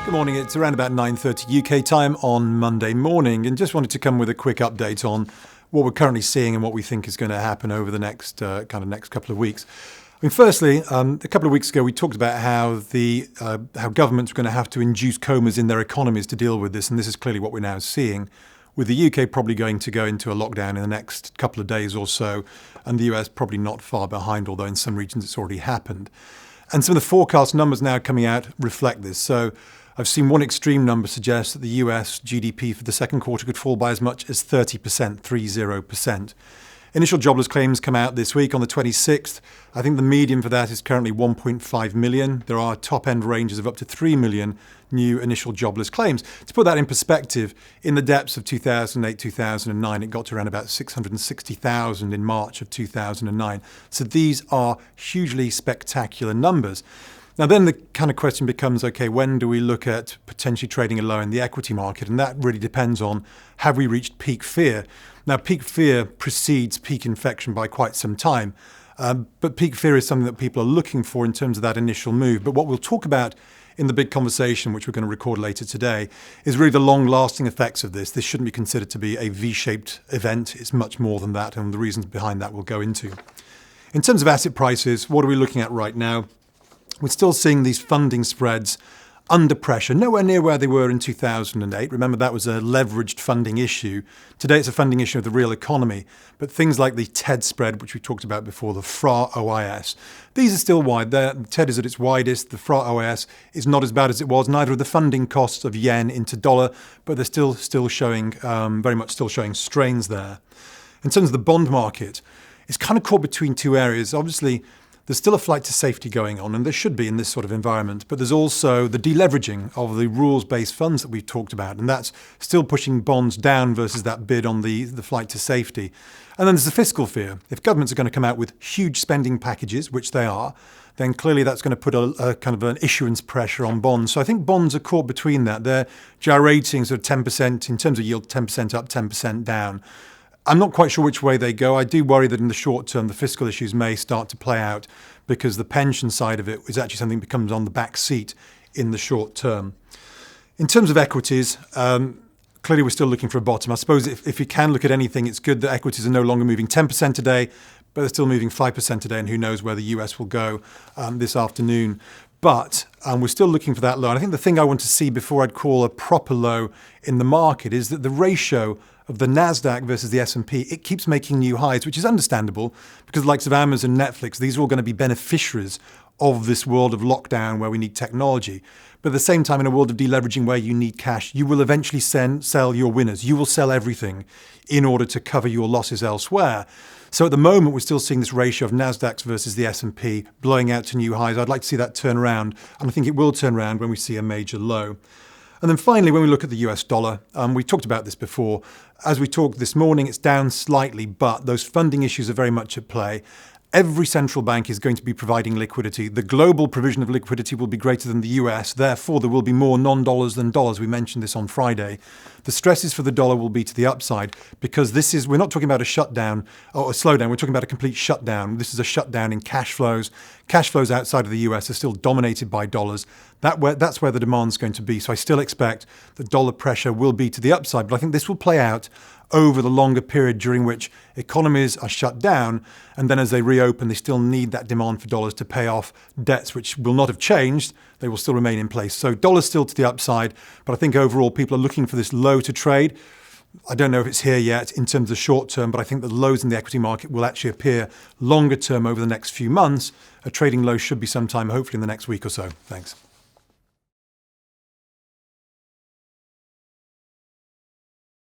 Good morning, it's around about 9:30 UK time on Monday morning, and just wanted to come with a quick update on what we're currently seeing and what we think is going to happen over the next couple of weeks. I mean, firstly, a couple of weeks ago we talked about how governments were going to have to induce comas in their economies to deal with this, and this is clearly what we're now seeing, with the UK probably going to go into a lockdown in the next couple of days or so, and the US probably not far behind, although in some regions it's already happened. And some of the forecast numbers now coming out reflect this. So I've seen one extreme number suggest that the US GDP for the second quarter could fall by as much as 30%, 30%. Initial jobless claims come out this week on the 26th. I think the median for that is currently 1.5 million. There are top-end ranges of up to 3 million new initial jobless claims. To put that in perspective, in the depths of 2008, 2009, it got to around about 660,000 in March of 2009. So these are hugely spectacular numbers. Now, then the kind of question becomes, okay, when do we look at potentially trading a low in the equity market? And that really depends on, have we reached peak fear? Now, peak fear precedes peak infection by quite some time. But peak fear is something that people are looking for in terms of that initial move. But what we'll talk about in the big conversation, which we're going to record later today, is really the long-lasting effects of this. This shouldn't be considered to be a V-shaped event. It's much more than that, and the reasons behind that we'll go into. In terms of asset prices, what are we looking at right now? We're still seeing these funding spreads under pressure, nowhere near where they were in 2008. Remember, that was a leveraged funding issue. Today, it's a funding issue of the real economy. But things like the TED spread, which we talked about before, the FRA OIS, these are still wide. The TED is at its widest. The FRA OIS is not as bad as it was. Neither are the funding costs of yen into dollar, but they're still showing, very much still showing strains there. In terms of the bond market, it's kind of caught between two areas. Obviously, there's still a flight to safety going on, and there should be in this sort of environment. But there's also the deleveraging of the rules-based funds that we've talked about, and that's still pushing bonds down versus that bid on the flight to safety. And then there's the fiscal fear. If governments are going to come out with huge spending packages, which they are, then clearly that's going to put a kind of an issuance pressure on bonds. So I think bonds are caught between that. They're gyrating sort of 10% in terms of yield, 10% up, 10% down. I'm not quite sure which way they go. I do worry that in the short term, the fiscal issues may start to play out because the pension side of it is actually something that becomes on the back seat in the short term. In terms of equities, clearly we're still looking for a bottom. I suppose if you can look at anything, it's good that equities are no longer moving 10% today, but they're still moving 5% today, and who knows where the US will go this afternoon. But we're still looking for that low. And I think the thing I want to see before I'd call a proper low in the market is that the ratio of the NASDAQ versus the S&P, it keeps making new highs, which is understandable because the likes of Amazon, Netflix, these are all going to be beneficiaries of this world of lockdown where we need technology. But at the same time, in a world of deleveraging where you need cash, you will eventually sell your winners. You will sell everything in order to cover your losses elsewhere. So at the moment, we're still seeing this ratio of NASDAQs versus the S&P blowing out to new highs. I'd like to see that turn around, and I think it will turn around when we see a major low. And then finally, when we look at the US dollar, we talked about this before. As we talked this morning, it's down slightly, but those funding issues are very much at play. Every central bank is going to be providing liquidity. The global provision of liquidity will be greater than the US. Therefore, there will be more non-dollars than dollars. We mentioned this on Friday. The stresses for the dollar will be to the upside because we're not talking about a shutdown or a slowdown. We're talking about a complete shutdown. This is a shutdown in cash flows. Cash flows outside of the US are still dominated by dollars. That's where the demand's going to be. So I still expect that dollar pressure will be to the upside. But I think this will play out over the longer period during which economies are shut down. And then as they reopen, they still need that demand for dollars to pay off debts, which will not have changed. They will still remain in place. So dollars still to the upside. But I think overall, people are looking for this low to trade. I don't know if it's here yet in terms of short term, but I think the lows in the equity market will actually appear longer term over the next few months. A trading low should be sometime, hopefully in the next week or so. Thanks.